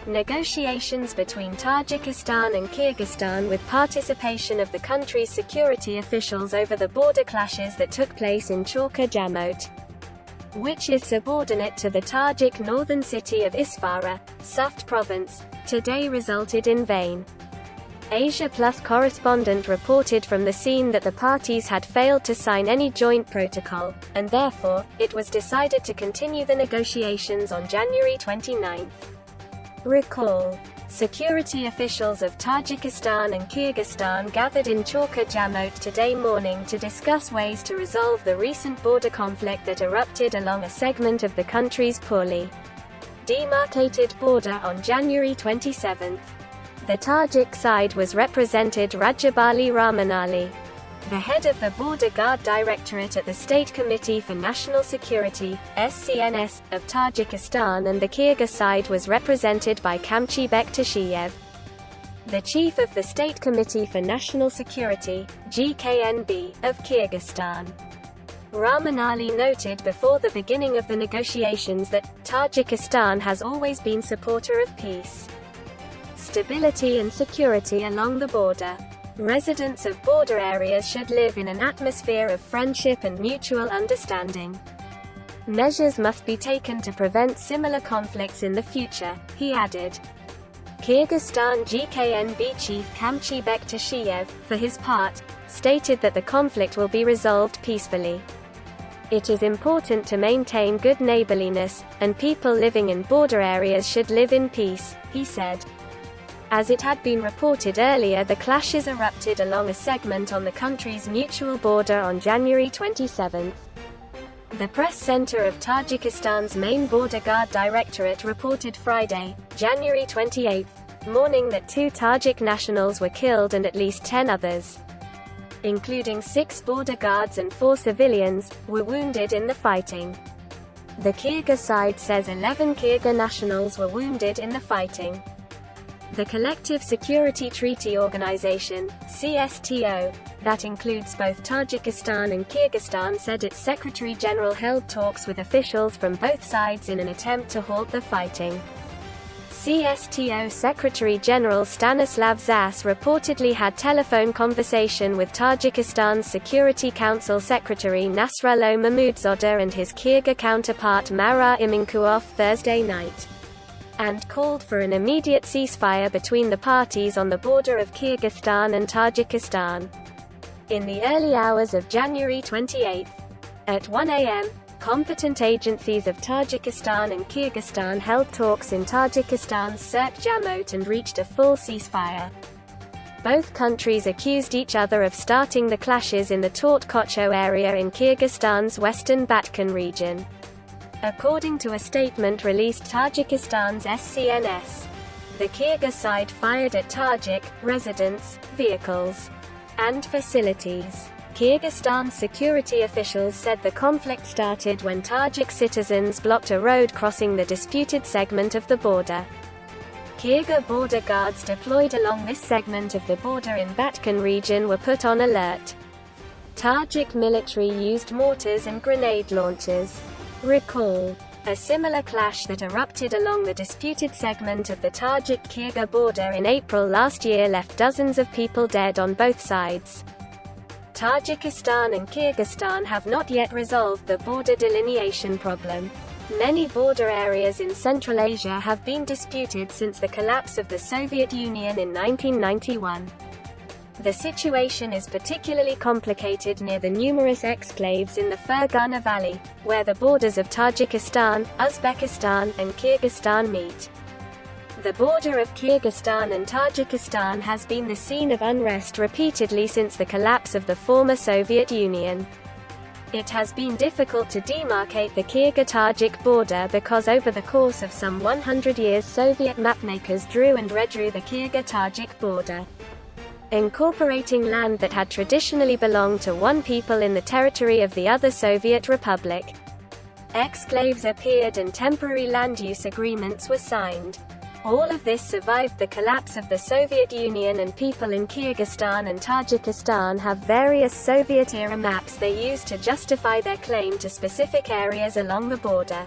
Negotiations between Tajikistan and Kyrgyzstan with participation of the country's security officials over the border clashes that took place in Chorkuh jamoat, which is subordinate to the Tajik northern city of Isfara, Sughd province, today resulted in vain. Asia Plus correspondent reported from the scene that the parties had failed to sign any joint protocol, and therefore, it was decided to continue the negotiations on January 29. Recall: security officials of Tajikistan and Kyrgyzstan gathered in Chorkuh jamoat today morning to discuss ways to resolve the recent border conflict that erupted along a segment of the country's poorly demarcated border on January 27. The Tajik side was represented Rajabali Ramanali, the head of the Border Guard Directorate at the State Committee for National Security, SCNS, of Tajikistan, and the Kyrgyz side was represented by Kamchibek Tashiyev, the chief of the State Committee for National Security, GKNB, of Kyrgyzstan. Ramanali noted before the beginning of the negotiations that Tajikistan has always been supporter of peace, stability and security along the border. Residents of border areas should live in an atmosphere of friendship and mutual understanding. Measures must be taken to prevent similar conflicts in the future, he added. Kyrgyzstan GKNB chief Kamchibek Tashiyev, for his part, stated that the conflict will be resolved peacefully. It is important to maintain good neighborliness, and people living in border areas should live in peace, he said. As it had been reported earlier, the clashes erupted along a segment on the country's mutual border on January 27. The press center of Tajikistan's main border guard directorate reported Friday, January 28, morning that 2 Tajik nationals were killed and at least 10 others, including 6 border guards and 4 civilians, were wounded in the fighting. The Kyrgyz side says 11 Kyrgyz nationals were wounded in the fighting. The Collective Security Treaty Organization, CSTO, that includes both Tajikistan and Kyrgyzstan, said its Secretary-General held talks with officials from both sides in an attempt to halt the fighting. CSTO Secretary-General Stanislav Zas reportedly had telephone conversation with Tajikistan's Security Council Secretary Nasrallo Mahmudzoda and his Kyrgyz counterpart Marar Iminkuov Thursday night, and called for an immediate ceasefire between the parties on the border of Kyrgyzstan and Tajikistan. In the early hours of January 28, at 1 a.m., competent agencies of Tajikistan and Kyrgyzstan held talks in Tajikistan's Sughd jamoat and reached a full ceasefire. Both countries accused each other of starting the clashes in the Chorkuh area in Kyrgyzstan's western Batken region. According to a statement released Tajikistan's SCNS, the Kyrgyz side fired at Tajik residents, vehicles, and facilities. Kyrgyzstan's security officials said the conflict started when Tajik citizens blocked a road crossing the disputed segment of the border. Kyrgyz border guards deployed along this segment of the border in Batken region were put on alert. Tajik military used mortars and grenade launchers. Recall: a similar clash that erupted along the disputed segment of the Tajik-Kyrgyz border in April last year left dozens of people dead on both sides. Tajikistan and Kyrgyzstan have not yet resolved the border delineation problem. Many border areas in Central Asia have been disputed since the collapse of the Soviet Union in 1991. The situation is particularly complicated near the numerous exclaves in the Fergana Valley, where the borders of Tajikistan, Uzbekistan, and Kyrgyzstan meet. The border of Kyrgyzstan and Tajikistan has been the scene of unrest repeatedly since the collapse of the former Soviet Union. It has been difficult to demarcate the Kyrgyz-Tajik border because over the course of some 100 years Soviet mapmakers drew and redrew the Kyrgyz-Tajik border, incorporating land that had traditionally belonged to one people in the territory of the other Soviet republic. Exclaves appeared and temporary land use agreements were signed. All of this survived the collapse of the Soviet Union, and people in Kyrgyzstan and Tajikistan have various Soviet-era maps they use to justify their claim to specific areas along the border.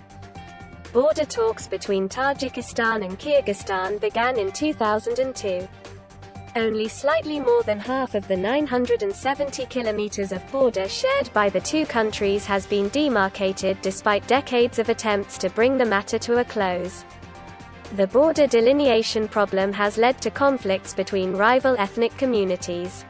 Border talks between Tajikistan and Kyrgyzstan began in 2002. Only slightly more than half of the 970 kilometers of border shared by the two countries has been demarcated despite decades of attempts to bring the matter to a close. The border delineation problem has led to conflicts between rival ethnic communities.